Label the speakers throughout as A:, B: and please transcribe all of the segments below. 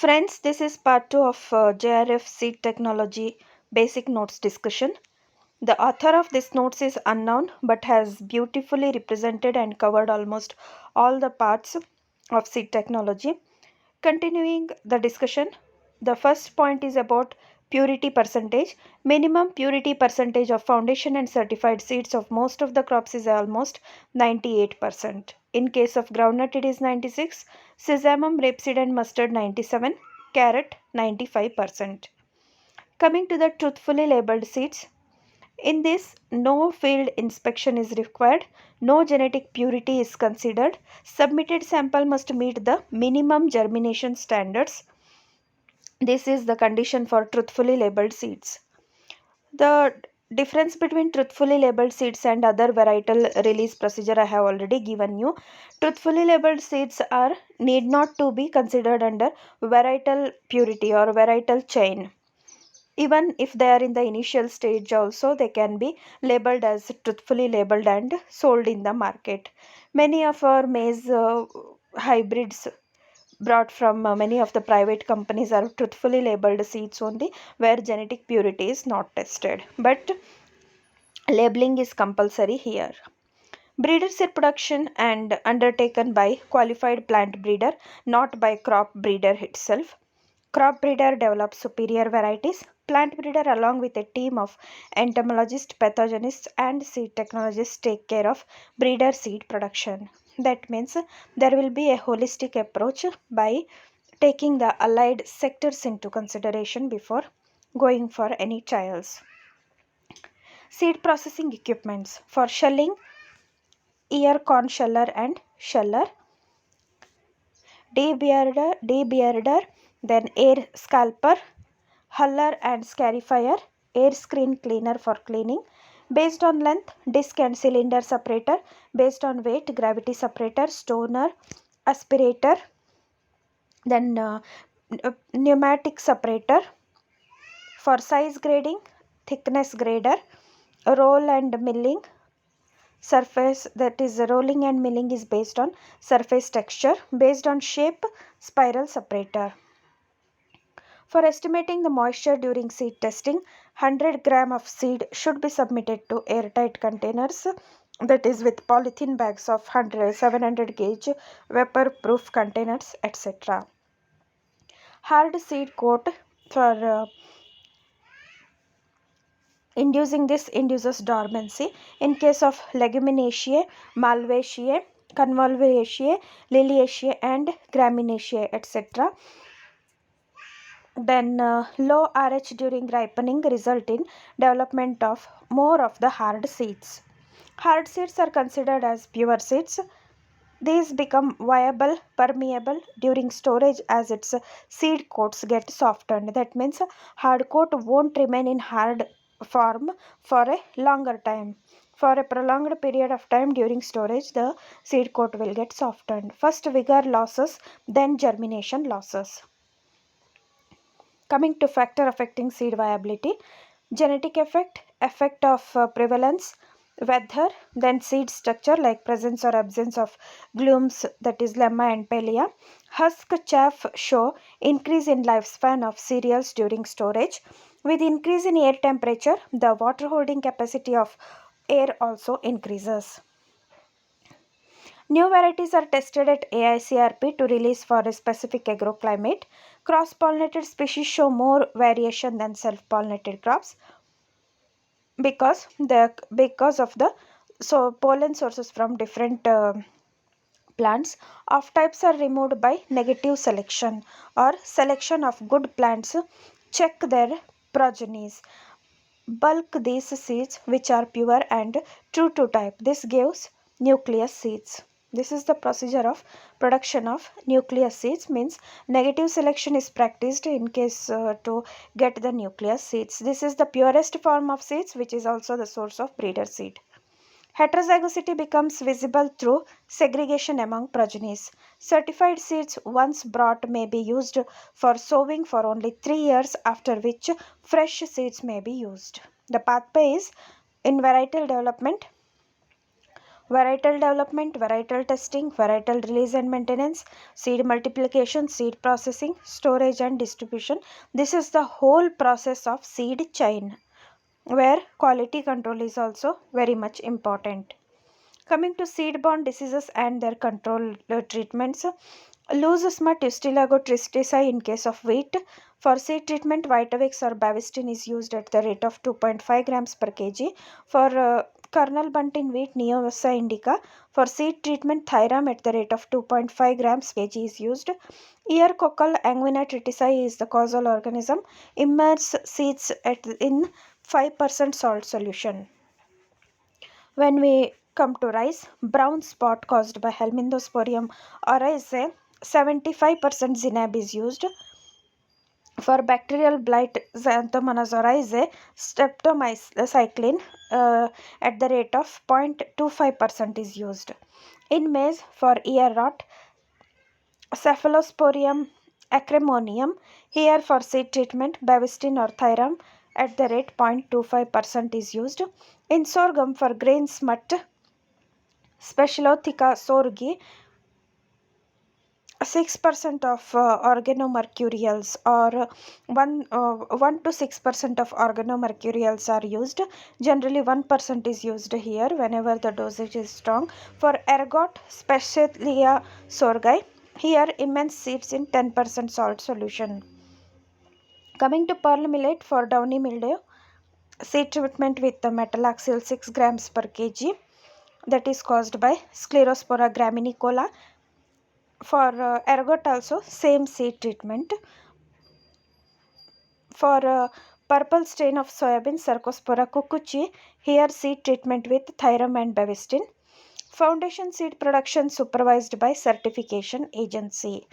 A: Friends, this is part 2 of JRF Seed Technology Basic Notes discussion. The author of this notes is unknown but has beautifully represented and covered almost all the parts of seed technology. Continuing the discussion, the first point is about purity percentage. Minimum purity percentage of foundation and certified seeds of most of the crops is almost 98%. In case of groundnut, it is 96, sesame, rapeseed, and mustard 97, carrot 95%. Coming to the truthfully labeled seeds, in this, no field inspection is required, no genetic purity is considered, submitted sample must meet the minimum germination standards. This is the condition for truthfully labeled seeds. The difference between truthfully labeled seeds and other varietal release procedure I have already given you. Truthfully labeled seeds are need not to be considered under varietal purity or varietal chain. Even if they are in the initial stage also, they can be labeled as truthfully labeled and sold in the market. Many of our maize hybrids brought from many of the private companies are truthfully labeled seeds only, where genetic purity is not tested, but labeling is compulsory here. Breeder seed production and undertaken by qualified plant breeder, not by crop breeder itself. Crop breeder develops superior varieties. Plant breeder, along with a team of entomologists, pathogenists, and seed technologists, take care of breeder seed production. That means there will be a holistic approach by taking the allied sectors into consideration before going for any trials. Seed processing equipments for shelling, ear corn sheller and sheller, debearder, then air scalper, huller and scarifier, air screen cleaner for cleaning, based on length, disc and cylinder separator, based on weight, gravity separator, stoner, aspirator, then pneumatic separator, for size grading, thickness grader, roll and milling, surface, that is rolling and milling is based on surface texture, based on shape, spiral separator. For estimating the moisture during seed testing, 100 gram of seed should be submitted to airtight containers, that is with polythene bags of 100 700 gauge vapor proof containers, etc. Hard seed coat for inducing this induces dormancy. In case of Leguminosae, Malvaceae, Convolvulaceae, Liliaceae and Graminaceae, etc. Then low RH during ripening result in development of more of the hard seeds. Hard seeds are considered as pure seeds. These become viable, permeable during storage as its seed coats get softened. That means hard coat won't remain in hard form for a longer time. For a prolonged period of time during storage, the seed coat will get softened. First vigor losses, then germination losses. Coming to factor affecting seed viability, genetic effect of prevalence, weather, then seed structure like presence or absence of glooms, that is lemma and pelea, husk chaff show increase in lifespan of cereals during storage. With increase in air temperature, the water holding capacity of air also increases. New varieties are tested at AICRP to release for a specific agroclimate. Cross-pollinated species show more variation than self-pollinated crops because of the pollen sources from different plants. Off types are removed by negative selection or selection of good plants. Check their progenies. Bulk these seeds which are pure and true to type. This gives nucleus seeds. This is the procedure of production of nucleus seeds, means negative selection is practiced in case to get the nucleus seeds. This is the purest form of seeds, which is also the source of breeder seed. Heterozygosity becomes visible through segregation among progenies. Certified seeds once brought may be used for sowing for only 3 years, after which fresh seeds may be used. The pathway is in varietal development. varietal development, varietal testing, varietal release and maintenance, seed multiplication, seed processing, storage and distribution. This is the whole process of seed chain where quality control is also very much important. Coming to seed-borne diseases and their control treatments, loose smut Tustilago tristici in case of wheat. For seed treatment, Vitavix or Bavestin is used at the rate of 2.5 grams per kg. For kernel bunt in wheat, Neovassa indica. For seed treatment, Thyram at the rate of 2.5 grams per kg is used. Ear cockle Angina tritici is the causal organism. Immerse seeds in 5% salt solution. When we come to rice, brown spot caused by Helminthosporium oryzae, 75% Zinab is used. For bacterial blight, Xanthomonas oryzae, streptomycin at the rate of 0.25% is used. In maize, for ear rot, Cephalosporium acremonium, here for seed treatment, Bavestin or Thyram at the rate 0.25% is used. In sorghum, for grain smut, Specialotheca sorgi, 6% of organomercurials or 1 to 6% of organomercurials are used. Generally 1% is used here whenever the dosage is strong. For ergot Specialia sorgi, here immense seeds in 10% salt solution. Coming to pearl millet, for downy mildew, seed treatment with the metalaxyl 6 grams per kg, that is caused by Sclerospora graminicola. For ergot also same seed treatment. For purple stain of soybean Cercospora cucucci, here seed treatment with Thyram and Bavestin. Foundation seed production supervised by certification agency.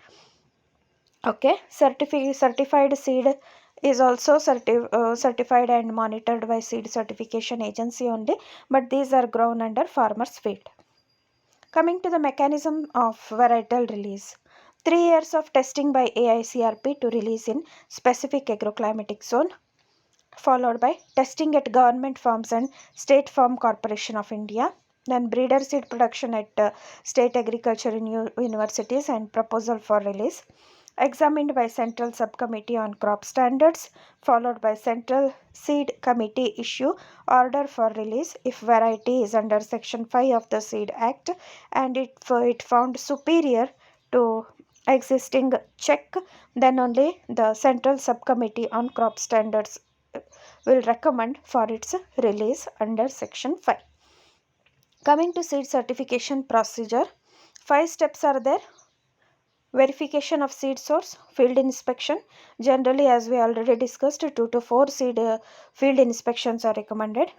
A: Okay, certified seed is also certified and monitored by seed certification agency only, but these are grown under farmer's field. Coming to the mechanism of varietal release. 3 years of testing by AICRP to release in specific agroclimatic zone, followed by testing at government farms and State Farm Corporation of India, then breeder seed production at state agriculture universities and proposal for release, examined by Central Subcommittee on Crop Standards, followed by Central Seed Committee issue order for release if variety is under Section 5 of the Seed Act and it found superior to existing check, then only the Central Subcommittee on Crop Standards will recommend for its release under Section 5. Coming to seed certification procedure, 5 steps are there. Verification of seed source, field inspection. Generally, as we already discussed, 2 to 4 field inspections are recommended.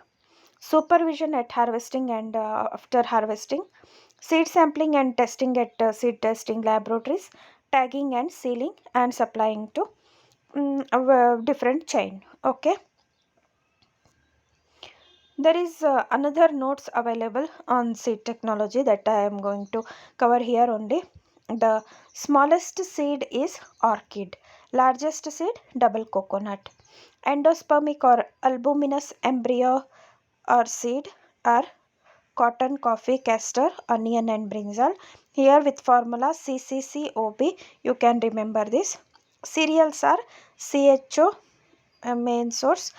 A: Supervision at harvesting and after harvesting. Seed sampling and testing at seed testing laboratories. Tagging and sealing and supplying to different chain. Okay. There is another notes available on seed technology that I am going to cover here only. The smallest seed is orchid, largest seed double coconut. Endospermic or albuminous embryo or seed are cotton, coffee, castor, onion and brinjal. Here with formula CCCOB, you can remember this. Cereals are CHO, main source,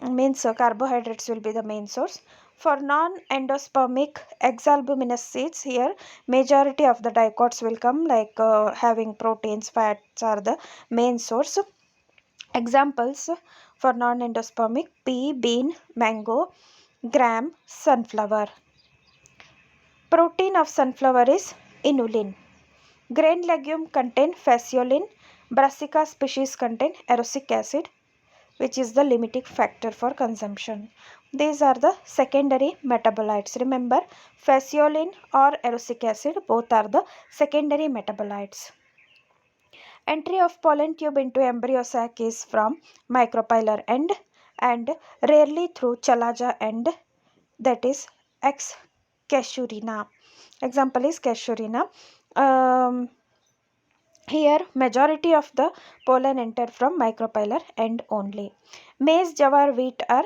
A: means carbohydrates will be the main source. For non-endospermic exalbuminous seeds, here majority of the dicots will come, like having proteins, fats are the main source. Examples for non-endospermic: pea, bean, mango, gram, sunflower. Protein of sunflower is inulin. Grain legume contain phaseolin. Brassica species contain erucic acid, which is the limiting factor for consumption. These are the secondary metabolites. Remember, phaseolin or erucic acid, both are the secondary metabolites. Entry of pollen tube into embryo sac is from micropylar end and rarely through chalaja end, that is X casuarina. Example is casuarina. Here majority of the pollen enter from micropylar end only. Maize, jawar, wheat are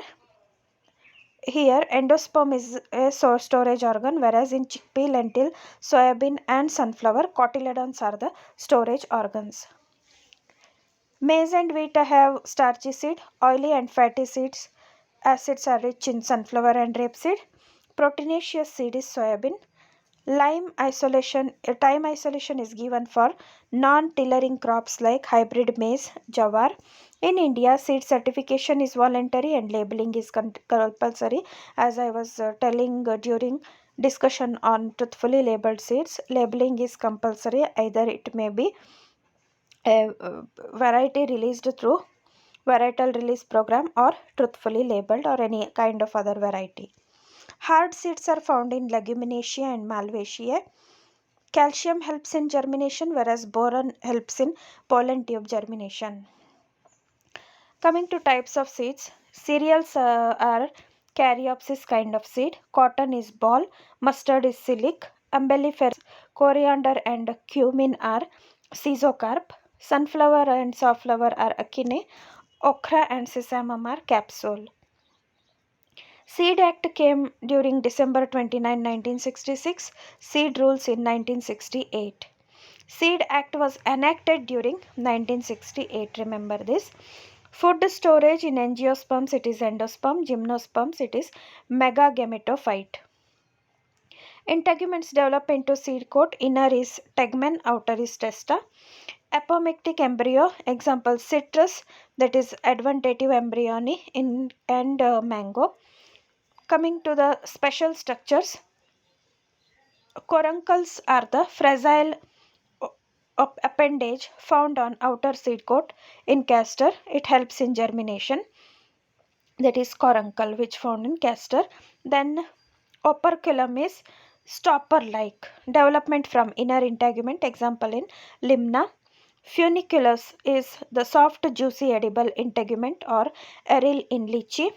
A: Here, endosperm is a storage organ, whereas in chickpea, lentil, soybean, and sunflower, cotyledons are the storage organs. Maize and wheat have starchy seed, oily and fatty seeds. Acids are rich in sunflower and rapeseed. Proteinaceous seed is soybean. Time isolation is given for non-tillering crops like hybrid maize, jawar. In India, seed certification is voluntary and labeling is compulsory. As I was telling during discussion on truthfully labeled seeds, labeling is compulsory. Either it may be a variety released through varietal release program or truthfully labeled or any kind of other variety. Hard seeds are found in Leguminosae and Malvaceae. Calcium helps in germination, whereas boron helps in pollen tube germination. Coming to types of seeds, cereals are caryopsis kind of seed, cotton is ball, mustard is silic, umbelliferous, coriander and cumin are schizocarp, sunflower and safflower are akene, okra and sesamum are capsule. Seed Act came during December 29, 1966. Seed rules in 1968. Seed Act was enacted during 1968. Remember this. Food storage in angiosperms it is endosperm, gymnosperms it is megagametophyte. Integuments develop into seed coat. Inner is tegmen, outer is testa. Apomictic embryo, example citrus, that is adventative embryony in and mango. Coming to the special structures, coruncles are the fragile appendage found on outer seed coat in castor. It helps in germination. That is coruncle, which found in castor. Then operculum is stopper like development from inner integument. Example in limna. Funiculus is the soft juicy edible integument or aril in lychee.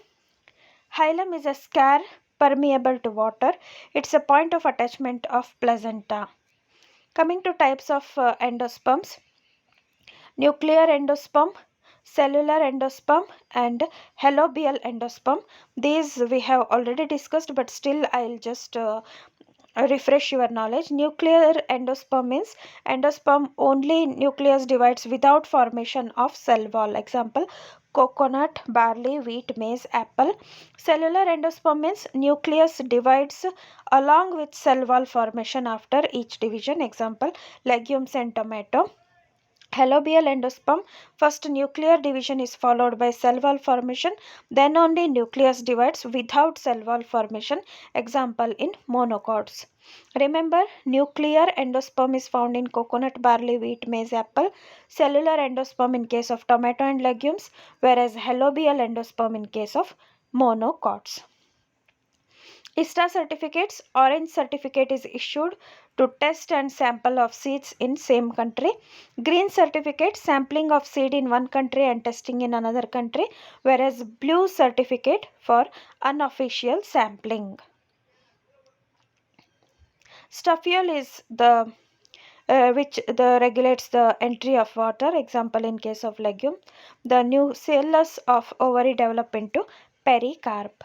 A: Hilum is a scare permeable to water. It's a point of attachment of placenta. Coming to types of endosperms, nuclear endosperm, cellular endosperm, and halobial endosperm. These we have already discussed, but still I'll just refresh your knowledge. Nuclear endosperm means endosperm only nucleus divides without formation of cell wall. Example coconut, barley, wheat, maize, apple. Cellular endosperm means nucleus divides along with cell wall formation after each division. Example legumes and tomato. Halobial endosperm, first nuclear division is followed by cell wall formation, then only nucleus divides without cell wall formation. Example in monocots. Remember, nuclear endosperm is found in coconut, barley, wheat, maize, apple. Cellular endosperm in case of tomato and legumes, whereas halobial endosperm in case of monocots. ISTA certificates, orange certificate is issued to test and sample of seeds in same country. Green certificate, sampling of seed in one country and testing in another country, whereas blue certificate for unofficial sampling. Stuffiol is the which regulates the entry of water. Example in case of legume, the nucellus of ovary develop into pericarp.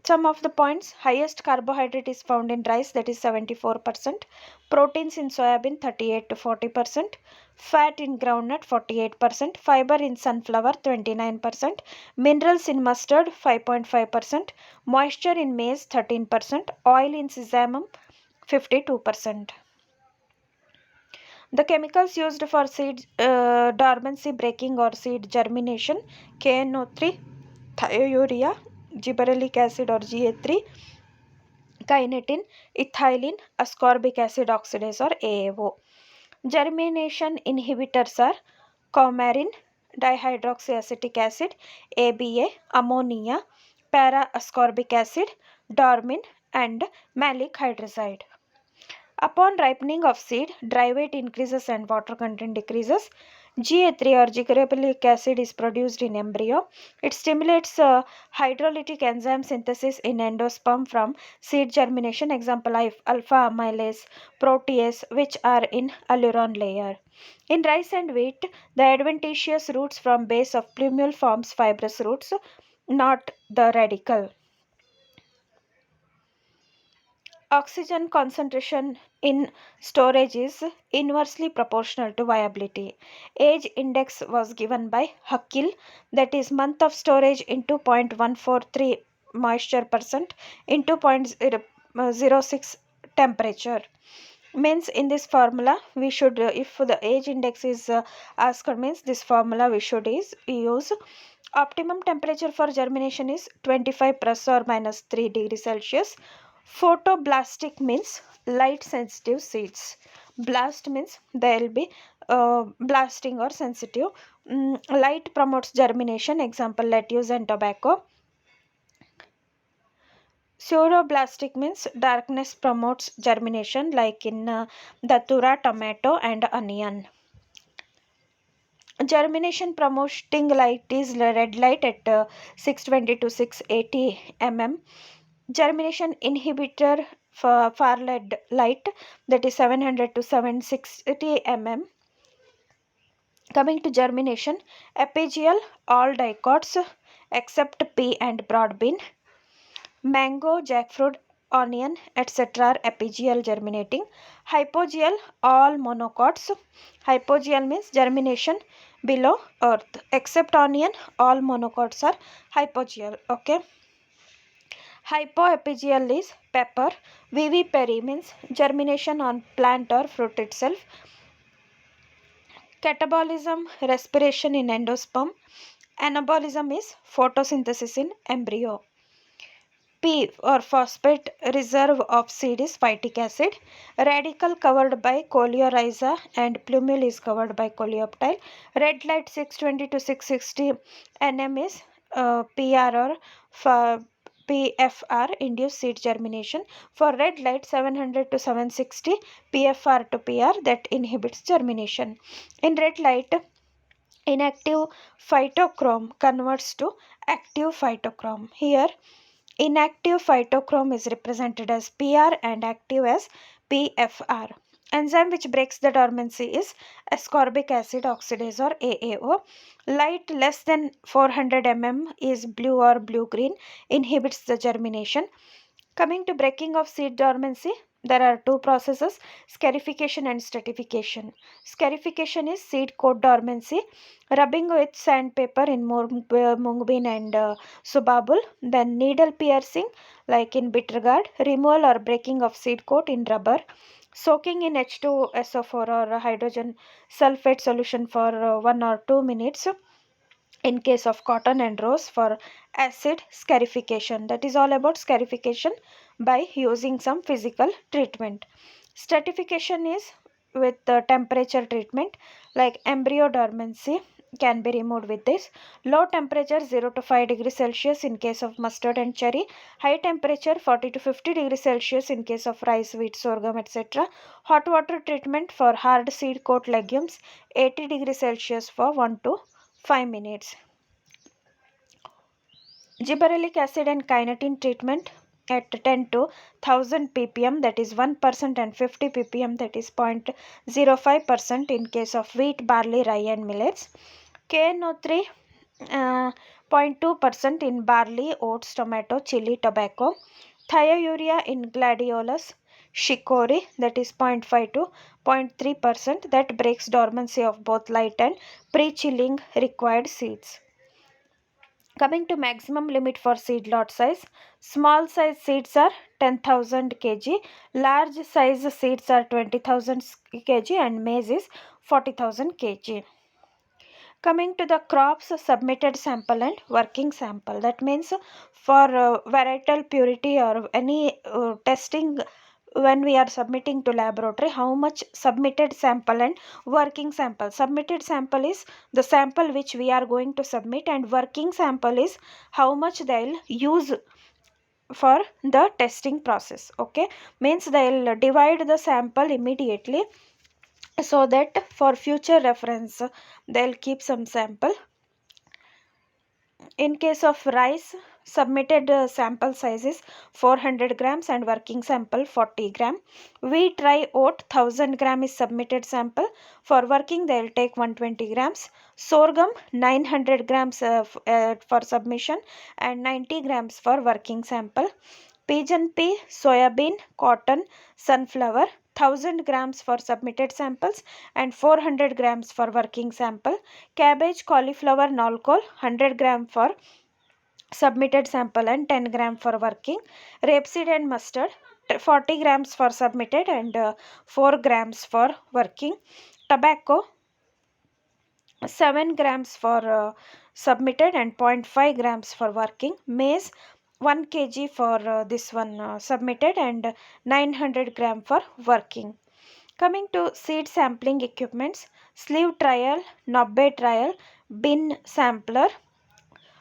A: Some of the points: highest carbohydrate is found in rice, that is 74%, proteins in soybean 38 to 40%, fat in groundnut 48%, fiber in sunflower 29%, minerals in mustard 5.5%, moisture in maize 13%, oil in sesame 52%. The chemicals used for seed dormancy breaking or seed germination: KNO3, thiourea, gibberellic acid or GA3, kinetin, ethylene, ascorbic acid oxidase or AAO. Germination inhibitors are coumarin, dihydroxyacetic acid, ABA, ammonia, para-ascorbic acid, dormin, and malic hydrazide. Upon ripening of seed, dry weight increases and water content decreases. GA3 or gibberellic acid is produced in embryo. It stimulates hydrolytic enzyme synthesis in endosperm from seed germination. Example alpha amylase, protease, which are in aleurone layer. In rice and wheat, the adventitious roots from base of plumule forms fibrous roots. not the radical. Oxygen concentration in storage is inversely proportional to viability. Age index was given by Hakil, that is month of storage into 0.143 moisture percent into 0.06 temperature. Means in this formula we should, if the age index is asked, means this formula we should is use. Optimum temperature for germination is 25 plus or minus 3 degrees Celsius. Photoblastic means light sensitive seeds. Blast means they will be blasting or sensitive. Light promotes germination, example lettuce and tobacco. Pseudoblastic means darkness promotes germination, like in datura, tomato and onion. Germination promoting light is red light at 620 to 680 mm. Germination inhibitor for far red light, that is 700 to 760 mm. Coming to germination, apigeal all dicots except pea and broad bean. Mango, jackfruit, onion, etc. are apigeal germinating. Hypogeal all monocots. Hypogeal means germination below earth. Except onion, all monocots are hypogeal. Okay. Hypoapigeal is pepper. Vivipary means germination on plant or fruit itself. Catabolism, respiration in endosperm. Anabolism is photosynthesis in embryo. P or phosphate reserve of seed is phytic acid. Radical covered by coleorhiza and plumule is covered by coleoptile. Red light 620 to 660 nm is PR or PFR induced seed germination. For red light 700 to 760 PFR to PR that inhibits germination. In red light, inactive phytochrome converts to active phytochrome. Here inactive phytochrome is represented as PR and active as PFR. Enzyme which breaks the dormancy is ascorbic acid oxidase or AAO. Light less than 400 mm is blue or blue-green, inhibits the germination. Coming to breaking of seed dormancy, there are two processes, scarification and stratification. Scarification is seed coat dormancy, rubbing with sandpaper in mung bean and subabul, then needle piercing like in bitter gourd, removal or breaking of seed coat in rubber, soaking in H2SO4 or hydrogen sulfate solution for 1 or 2 minutes in case of cotton and rose for acid scarification. That is all about scarification by using some physical treatment. Stratification is with the temperature treatment, like embryo dormancy can be removed with this. Low temperature 0 to 5 degrees Celsius in case of mustard and cherry. High temperature 40 to 50 degrees Celsius in case of rice, wheat, sorghum, etc. Hot water treatment for hard seed coat legumes 80 degrees Celsius for 1 to 5 minutes. Gibberellic acid and kinetin treatment at 10 to 1000 ppm, that is 1%, and 50 ppm, that is 0.05% in case of wheat, barley, rye and millets. KNO3 0.2% in barley, oats, tomato, chili, tobacco. Thiourea in gladiolus chicory, that is 0.5 to 0.3%, that breaks dormancy of both light and pre-chilling required seeds. Coming to maximum limit for seed lot size, small size seeds are 10,000 kg, large size seeds are 20,000 kg and maize is 40,000 kg. Coming to the crops submitted sample and working sample, that means for varietal purity or any testing, when we are submitting to laboratory, how much submitted sample and working sample. Submitted sample is the sample which we are going to submit, and working sample is how much they'll use for the testing process. Okay, means they'll divide the sample immediately so that for future reference they'll keep some sample. In case of rice, Submitted sample size is 400 grams and working sample 40 gram. Wheat, rye, oat 1000 gram is submitted sample. For working they will take 120 grams. Sorghum 900 grams for submission and 90 grams for working sample. Pigeon pea, soybean, cotton, sunflower 1000 grams for submitted samples and 400 grams for working sample. Cabbage, cauliflower, nolcol 100 gram for submitted sample and 10 gram for working. Rapeseed and mustard 40 grams for submitted and 4 grams for working. Tobacco 7 grams for submitted and 0.5 grams for working. Maize 1 kg for this one submitted and 900 gram for working. Coming to seed sampling equipments, sleeve trial, knobby trial, bin sampler.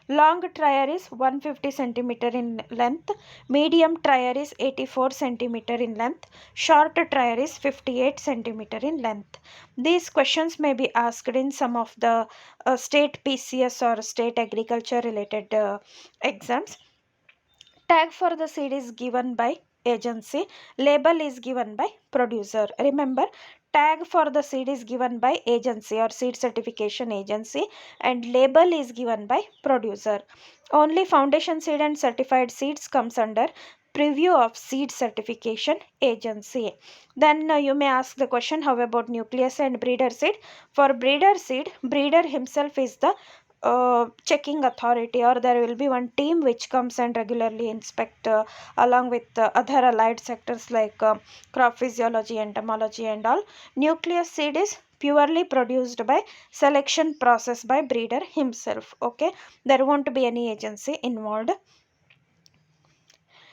A: Long trier is 150 centimeter in length, medium trier is 84 centimeter in length, short trier is 58 centimeter in length. These questions may be asked in some of the state PCS or state agriculture related exams. Tag for the seed is given by agency, label is given by producer. Remember, tag for the seed is given by agency or seed certification agency and label is given by producer. Only foundation seed and certified seeds comes under preview of seed certification agency. Then you may ask the question, how about nucleus and breeder seed? For breeder seed, breeder himself is the checking authority, or there will be one team which comes and regularly inspect along with other allied sectors like crop physiology, entomology and all. Nucleus seed is purely produced by selection process by breeder himself. Okay, there won't be any agency involved.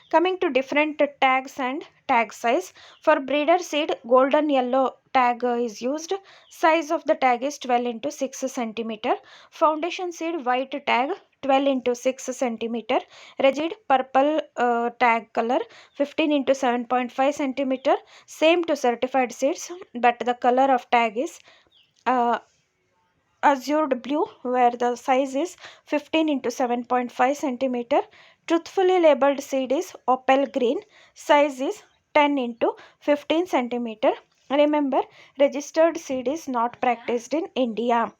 A: Coming to different tags and tag size. For breeder seed, golden yellow tag is used. Size of the tag is 12 into 6 centimeter. Foundation seed, white tag 12 into 6 centimeter. Regid purple tag color 15 into 7.5 centimeter. Same to certified seeds, but the color of tag is uh, azure blue, where the size is 15 into 7.5 centimeter. Truthfully labeled seed is opal green, size is 10 into 15 centimeter. Remember, registered seed is not practiced in India.